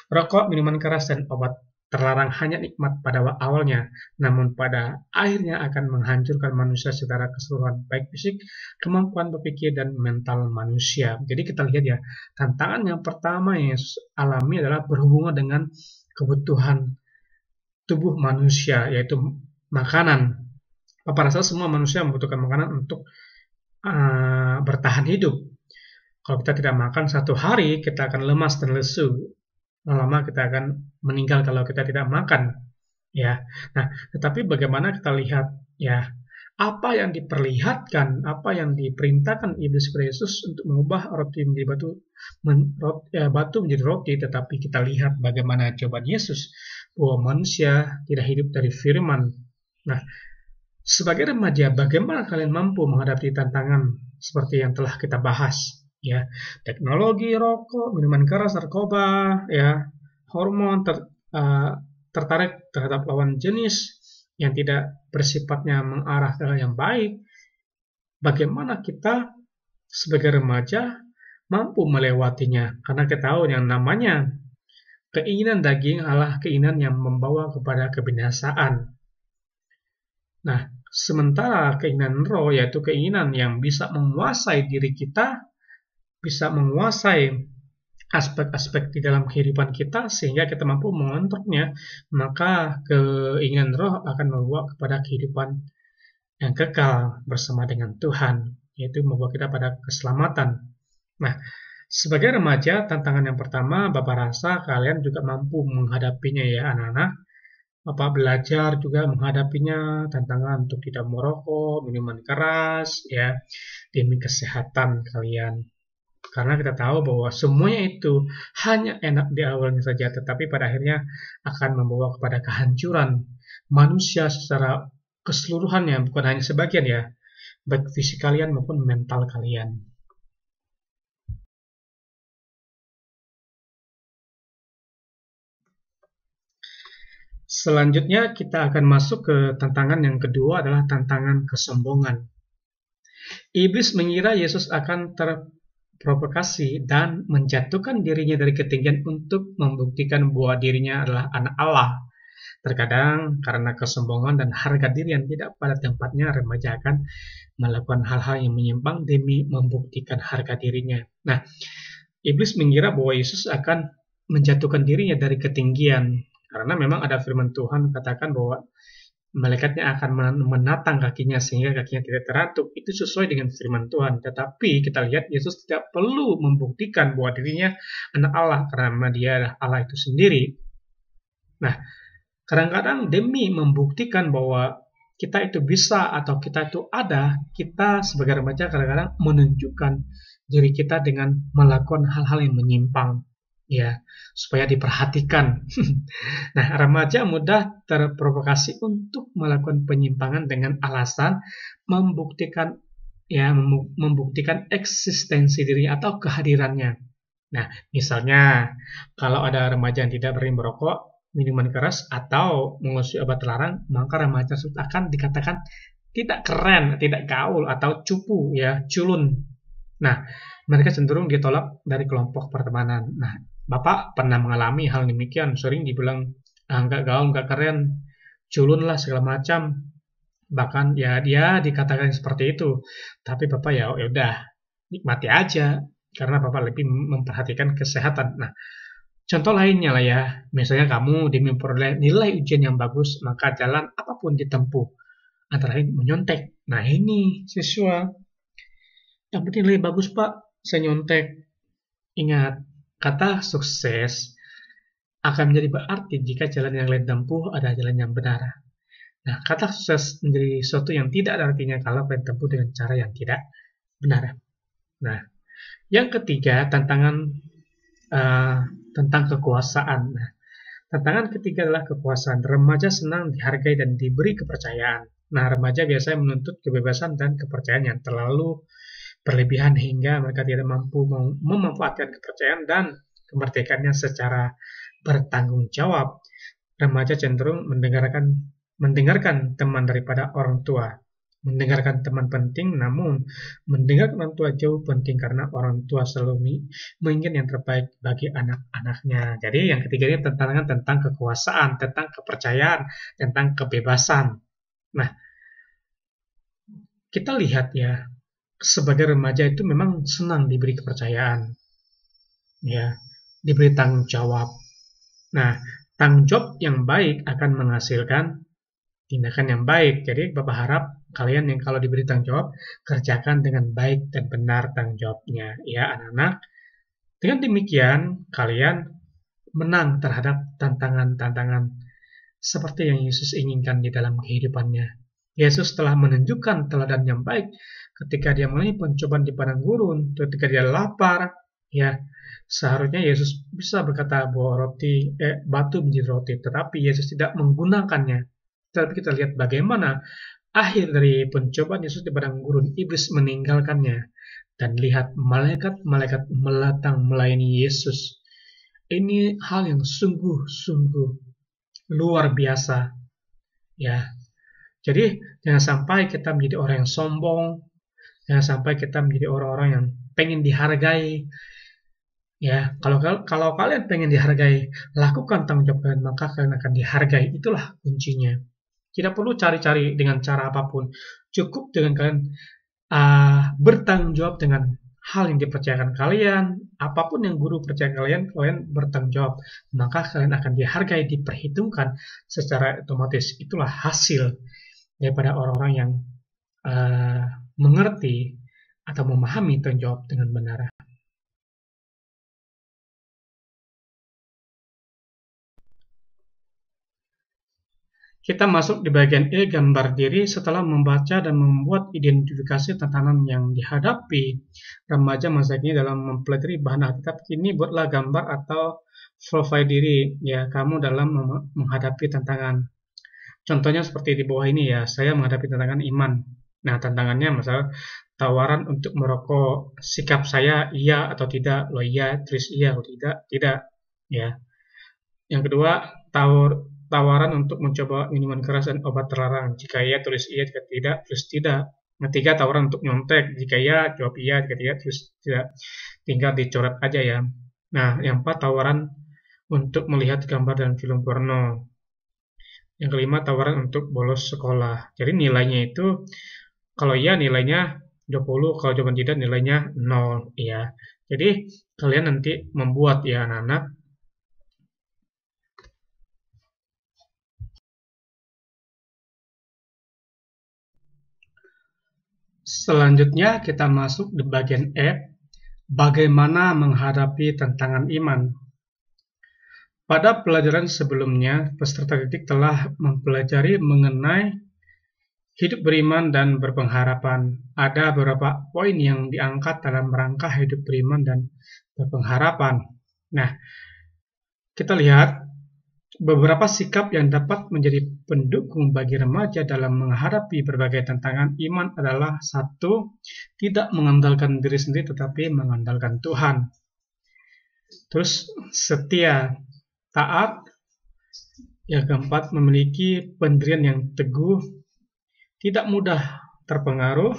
Rokok, minuman keras, dan obat terlarang hanya nikmat pada awalnya, namun pada akhirnya akan menghancurkan manusia secara keseluruhan, baik fisik, kemampuan berpikir, dan mental manusia. Jadi kita lihat ya, tantangan yang pertama yang Yesus alami adalah berhubungan dengan kebutuhan tubuh manusia, yaitu makanan. Papa rasa semua manusia membutuhkan makanan untuk bertahan hidup. Kalau kita tidak makan satu hari, kita akan lemas dan lesu. Lama-lama kita akan meninggal kalau kita tidak makan. Ya, nah, tetapi bagaimana kita lihat ya apa yang diperlihatkan, apa yang diperintahkan iblis kepada Yesus untuk mengubah roti menjadi batu menjadi roti, tetapi kita lihat bagaimana jawaban Yesus bahwa manusia tidak hidup dari firman. Nah, sebagai remaja, bagaimana kalian mampu menghadapi tantangan seperti yang telah kita bahas? Ya, teknologi, rokok, minuman keras, narkoba, ya, hormon, tertarik terhadap lawan jenis yang tidak bersifatnya mengarah ke hal yang baik. Bagaimana kita sebagai remaja mampu melewatinya? Karena kita tahu yang namanya keinginan daging adalah keinginan yang membawa kepada kebinasaan. Nah, sementara keinginan roh yaitu keinginan yang bisa menguasai diri kita, bisa menguasai aspek-aspek di dalam kehidupan kita sehingga kita mampu mengontrolnya, maka keinginan roh akan membawa kepada kehidupan yang kekal bersama dengan Tuhan, yaitu membawa kita pada keselamatan. Nah, sebagai remaja, tantangan yang pertama, Bapak rasa kalian juga mampu menghadapinya ya anak-anak. Bapak belajar juga menghadapinya, tantangan untuk tidak merokok, minuman keras, ya, demi kesehatan kalian. Karena kita tahu bahwa semuanya itu hanya enak di awalnya saja, tetapi pada akhirnya akan membawa kepada kehancuran manusia secara keseluruhannya, bukan hanya sebagian ya, baik fisik kalian maupun mental kalian. Selanjutnya kita akan masuk ke tantangan yang kedua adalah tantangan kesombongan. Iblis mengira Yesus akan terprovokasi dan menjatuhkan dirinya dari ketinggian untuk membuktikan bahwa dirinya adalah anak Allah. Terkadang karena kesombongan dan harga diri yang tidak pada tempatnya, remaja akan melakukan hal-hal yang menyimpang demi membuktikan harga dirinya. Nah, Iblis mengira bahwa Yesus akan menjatuhkan dirinya dari ketinggian. Karena memang ada firman Tuhan katakan bahwa malaikatnya akan menatang kakinya sehingga kakinya tidak teratuk. Itu sesuai dengan firman Tuhan. Tetapi kita lihat Yesus tidak perlu membuktikan bahwa dirinya anak Allah karena dia adalah Allah itu sendiri. Nah, kadang-kadang demi membuktikan bahwa kita itu bisa atau kita itu ada, kita sebagai remaja kadang-kadang menunjukkan diri kita dengan melakukan hal-hal yang menyimpang. Ya, supaya diperhatikan. Nah, remaja mudah terprovokasi untuk melakukan penyimpangan dengan alasan membuktikan eksistensi dirinya atau kehadirannya. Nah, misalnya kalau ada remaja yang tidak berani merokok, minuman keras atau mengonsumsi obat terlarang, maka remaja tersebut akan dikatakan tidak keren, tidak gaul atau cupu ya, culun. Nah, mereka cenderung ditolak dari kelompok pertemanan. Nah, Bapak pernah mengalami hal demikian, sering dibilang nggak gaul, nggak keren, culun lah segala macam. Bahkan ya dia dikatakan seperti itu. Tapi Bapak ya udah nikmati aja karena Bapak lebih memperhatikan kesehatan. Nah, contoh lainnya lah ya, misalnya kamu demi memperoleh nilai ujian yang bagus, maka jalan apapun ditempuh. Antara lain menyontek. Nah, ini siswa yang penting nilai bagus Pak, saya nyontek. Ingat, kata sukses akan menjadi berarti jika jalan yang kalian tempuh adalah jalan yang benar. Nah, kata sukses menjadi sesuatu yang tidak ada artinya kalau kalian tempuh dengan cara yang tidak benar. Nah, yang ketiga, tantangan tentang kekuasaan. Nah, tantangan ketiga adalah kekuasaan. Remaja senang dihargai dan diberi kepercayaan. Nah, remaja biasanya menuntut kebebasan dan kepercayaan yang terlalu berlebihan hingga mereka tidak mampu memanfaatkan kepercayaan dan kemerdekaannya secara bertanggung jawab. Remaja cenderung mendengarkan mendengarkan teman daripada orang tua. Mendengarkan teman penting, namun mendengarkan orang tua jauh penting karena orang tua selalu menginginkan yang terbaik bagi anak-anaknya. Jadi yang ketiga ini tantangan tentang kekuasaan, tentang kepercayaan, tentang kebebasan. Nah, kita lihat ya, sebagai remaja itu memang senang diberi kepercayaan, ya, diberi tanggung jawab. Nah, tanggung jawab yang baik akan menghasilkan tindakan yang baik. Jadi Bapak harap kalian yang kalau diberi tanggung jawab, kerjakan dengan baik dan benar tanggung jawabnya. Ya anak-anak, dengan demikian kalian menang terhadap tantangan-tantangan seperti yang Yesus inginkan di dalam kehidupannya. Yesus telah menunjukkan teladan yang baik ketika dia melalui pencobaan di padang gurun, ketika dia lapar, ya seharusnya Yesus bisa berkata bahwa batu menjadi roti, tetapi Yesus tidak menggunakannya. Tapi kita lihat bagaimana akhir dari pencobaan Yesus di padang gurun, iblis meninggalkannya. Dan lihat malaikat-malaikat melatang melayani Yesus. Ini hal yang sungguh-sungguh luar biasa. Ya, jadi jangan sampai kita menjadi orang yang sombong, jangan sampai kita menjadi orang-orang yang pengen dihargai. Ya, kalau kalian pengen dihargai, lakukan tanggung jawab kalian, maka kalian akan dihargai. Itulah kuncinya. Tidak perlu cari-cari dengan cara apapun. Cukup dengan kalian bertanggung jawab dengan hal yang dipercayakan kalian. Apapun yang guru percaya kalian bertanggung jawab. Maka kalian akan dihargai, diperhitungkan secara otomatis. Itulah hasil daripada orang-orang yang mengerti atau memahami tanggung jawab dengan benar. Kita masuk di bagian E, gambar diri. Setelah membaca dan membuat identifikasi tantangan yang dihadapi remaja masa kini dalam mempelajari bahan Alkitab, kini buatlah gambar atau profil diri ya kamu dalam menghadapi tantangan. Contohnya seperti di bawah ini ya, saya menghadapi tantangan iman. Nah, tantangannya misalnya tawaran untuk merokok, sikap saya iya atau tidak, lo iya, tulis iya atau tidak, ya. Yang kedua, tawaran untuk mencoba minuman keras dan obat terlarang. Jika iya, tulis iya. Jika tidak, tulis tidak. Ketiga, tawaran untuk nyontek. Jika iya, jawab iya. Jika tidak, tulis tidak. Tinggal dicoret aja ya. Nah, yang empat, tawaran untuk melihat gambar dan film porno. Yang kelima, tawaran untuk bolos sekolah. Jadi nilainya itu, kalau iya nilainya 20, kalau jawaban tidak nilainya 0. Ya. Jadi, kalian nanti membuat ya anak-anak. Selanjutnya kita masuk di bagian F, bagaimana menghadapi tantangan iman. Pada pelajaran sebelumnya, peserta didik telah mempelajari mengenai hidup beriman dan berpengharapan. Ada beberapa poin yang diangkat dalam rangka hidup beriman dan berpengharapan. Nah, kita lihat beberapa sikap yang dapat menjadi pendukung bagi remaja dalam menghadapi berbagai tantangan iman adalah: satu, tidak mengandalkan diri sendiri tetapi mengandalkan Tuhan. Terus setia, taat. Yang keempat, memiliki pendirian yang teguh, tidak mudah terpengaruh,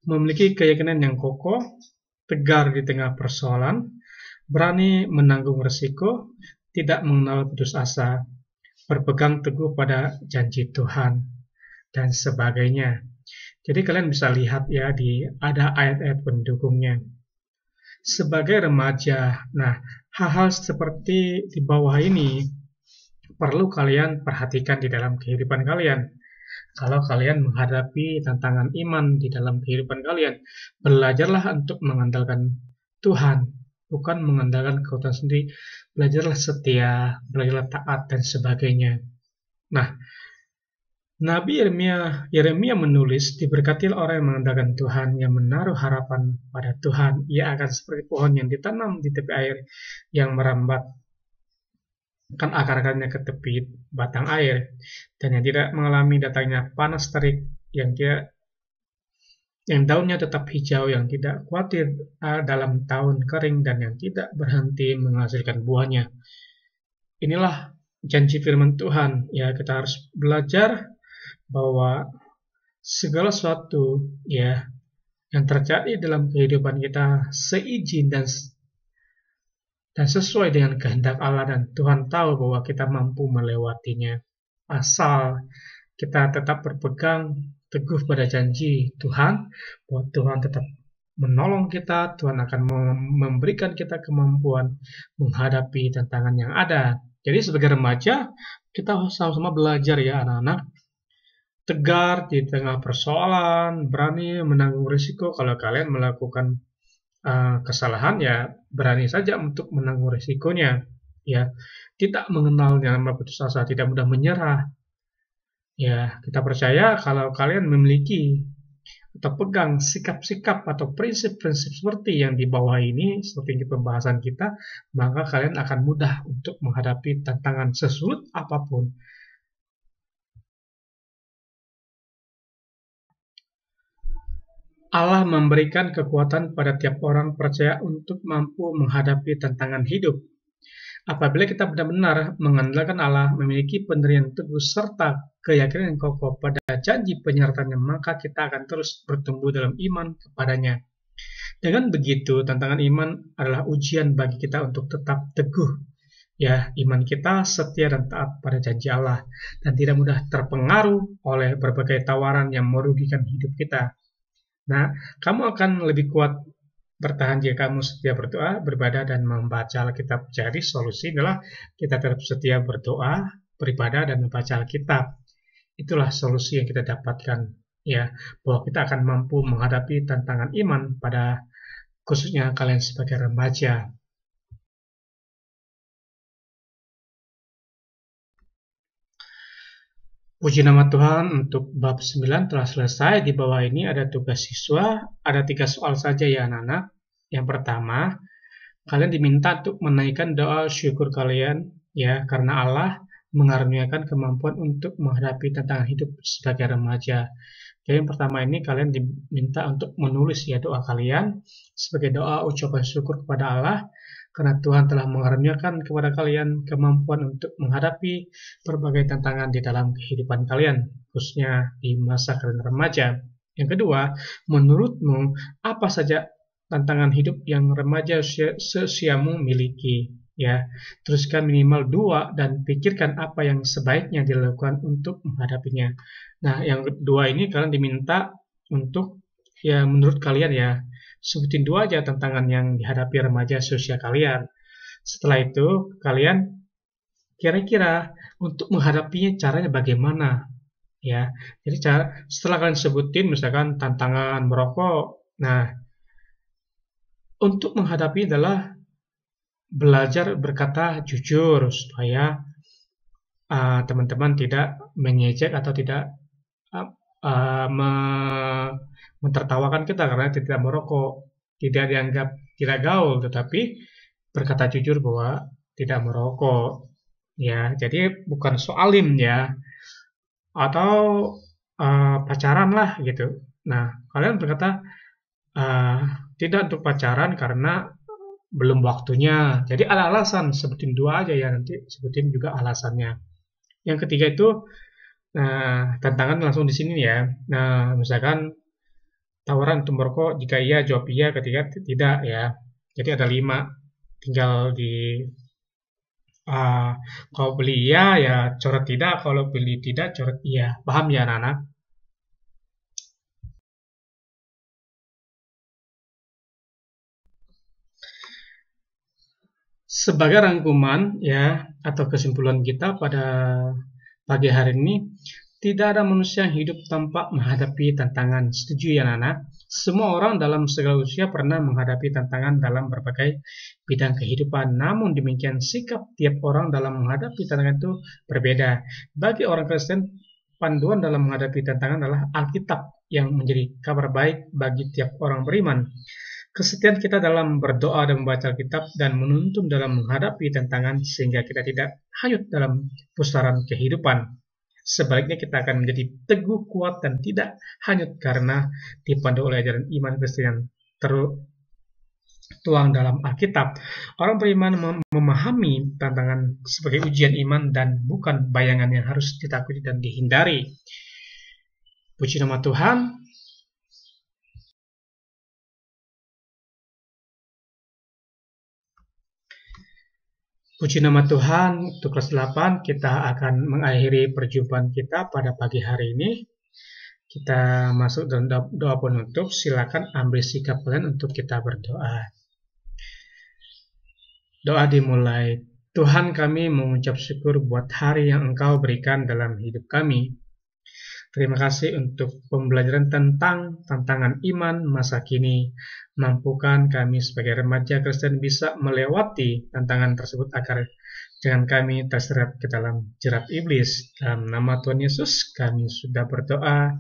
memiliki keyakinan yang kokoh, tegar di tengah persoalan, berani menanggung risiko, tidak mengenal putus asa, berpegang teguh pada janji Tuhan, dan sebagainya. Jadi kalian bisa lihat ya, ada ayat-ayat pendukungnya. Sebagai remaja, nah hal-hal seperti di bawah ini perlu kalian perhatikan di dalam kehidupan kalian. Kalau kalian menghadapi tantangan iman di dalam kehidupan kalian, belajarlah untuk mengandalkan Tuhan, bukan mengandalkan kekuatan sendiri. Belajarlah setia, belajarlah taat, dan sebagainya. Nah, Nabi Yeremia menulis, diberkatilah orang yang mengandalkan Tuhan, yang menaruh harapan pada Tuhan. Ia akan seperti pohon yang ditanam di tepi air, yang merambat kan akar-akarnya ke tepi batang air, dan yang tidak mengalami datangnya panas terik, yang daunnya tetap hijau, yang tidak khawatir dalam tahun kering, dan yang tidak berhenti menghasilkan buahnya. Inilah janji firman Tuhan. Ya, kita harus belajar bahwa segala sesuatu ya yang terjadi dalam kehidupan kita seizin dan sesuai dengan kehendak Allah, dan Tuhan tahu bahwa kita mampu melewatinya. Asal kita tetap berpegang teguh pada janji Tuhan, bahwa Tuhan tetap menolong kita, Tuhan akan memberikan kita kemampuan menghadapi tantangan yang ada. Jadi sebagai remaja, kita sama-sama belajar ya anak-anak, tegar di tengah persoalan, berani menanggung risiko. Kalau kalian melakukan kesalahan, ya berani saja untuk menanggung risikonya. Ya, tidak mengenal yang namanya putus asa, tidak mudah menyerah. Ya, kita percaya kalau kalian memiliki atau pegang sikap-sikap atau prinsip-prinsip seperti yang di bawah ini, seperti pembahasan kita, maka kalian akan mudah untuk menghadapi tantangan sesulit apapun. Allah memberikan kekuatan pada tiap orang percaya untuk mampu menghadapi tantangan hidup. Apabila kita benar-benar mengandalkan Allah, memiliki pendirian teguh, serta keyakinan yang kokoh pada janji penyertaannya, maka kita akan terus bertumbuh dalam iman kepadanya. Dengan begitu, tantangan iman adalah ujian bagi kita untuk tetap teguh. Ya, iman kita setia dan taat pada janji Allah, dan tidak mudah terpengaruh oleh berbagai tawaran yang merugikan hidup kita. Nah, kamu akan lebih kuat bertahan jika kamu setia berdoa, beribadah, dan membaca Alkitab. Jadi solusi adalah kita tetap setia berdoa, beribadah, dan membaca Alkitab. Itulah solusi yang kita dapatkan, ya, bahwa kita akan mampu menghadapi tantangan iman pada khususnya kalian sebagai remaja. Puji nama Tuhan, untuk bab 9 telah selesai. Di bawah ini ada tugas siswa, ada 3 soal saja ya anak-anak. Yang pertama, kalian diminta untuk menaikkan doa syukur kalian ya, karena Allah mengaruniakan kemampuan untuk menghadapi tantangan hidup sebagai remaja. Jadi yang pertama ini kalian diminta untuk menulis ya doa kalian sebagai doa ucapan syukur kepada Allah, karena Tuhan telah mengaruniakan kepada kalian kemampuan untuk menghadapi berbagai tantangan di dalam kehidupan kalian, khususnya di masa kalian remaja. Yang kedua, menurutmu apa saja tantangan hidup yang remaja seusiamu miliki? Ya, teruskan minimal 2 dan pikirkan apa yang sebaiknya dilakukan untuk menghadapinya. Nah, yang kedua ini kalian diminta untuk ya menurut kalian ya, sebutin 2 aja tantangan yang dihadapi remaja seusia kalian. Setelah itu, kalian kira-kira untuk menghadapinya caranya bagaimana? Ya, jadi setelah kalian sebutin misalkan tantangan merokok, nah untuk menghadapi adalah belajar berkata jujur supaya teman-teman tidak mengejek atau tidak mentertawakan kita karena tidak merokok, tidak dianggap tidak gaul, tetapi berkata jujur bahwa tidak merokok. Ya, jadi bukan soalim ya, atau pacaran lah gitu. Nah, kalian berkata tidak untuk pacaran karena belum waktunya. Jadi ada alasan, sebutin 2 aja ya, nanti sebutin juga alasannya. Yang ketiga itu tantangan langsung di sini ya. Nah, misalkan tawaran untuk merokok, jika iya jawab iya, ketiga tidak ya. Jadi ada 5. Tinggal di kalau beli iya ya coret tidak, kalau beli tidak coret iya. Paham ya anak-anak? Sebagai rangkuman ya atau kesimpulan kita pada pagi hari ini, tidak ada manusia yang hidup tanpa menghadapi tantangan. Setuju ya anak-anak? Semua orang dalam segala usia pernah menghadapi tantangan dalam berbagai bidang kehidupan. Namun demikian sikap tiap orang dalam menghadapi tantangan itu berbeda. Bagi orang Kristen, panduan dalam menghadapi tantangan adalah Alkitab yang menjadi kabar baik bagi tiap orang beriman. Kesetiaan kita dalam berdoa dan membaca Alkitab dan menuntun dalam menghadapi tantangan sehingga kita tidak hanyut dalam pusaran kehidupan. Sebaliknya kita akan menjadi teguh, kuat, dan tidak hanyut karena dipandu oleh ajaran iman Kristen yang tuang dalam Alkitab. Orang beriman memahami tantangan sebagai ujian iman dan bukan bayangan yang harus ditakuti dan dihindari. Puji nama Tuhan. Puji nama Tuhan, untuk kelas 8 kita akan mengakhiri perjumpaan kita pada pagi hari ini. Kita masuk dalam doa penutup. Silakan ambil sikap kalian untuk kita berdoa. Doa dimulai. Tuhan, kami mengucap syukur buat hari yang Engkau berikan dalam hidup kami. Terima kasih untuk pembelajaran tentang tantangan iman masa kini. Mampukan kami sebagai remaja Kristen bisa melewati tantangan tersebut agar jangan kami terseret ke dalam jerat iblis. Dalam nama Tuhan Yesus kami sudah berdoa.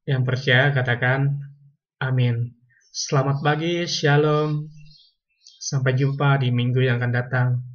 Yang percaya katakan amin. Selamat pagi, shalom. Sampai jumpa di minggu yang akan datang.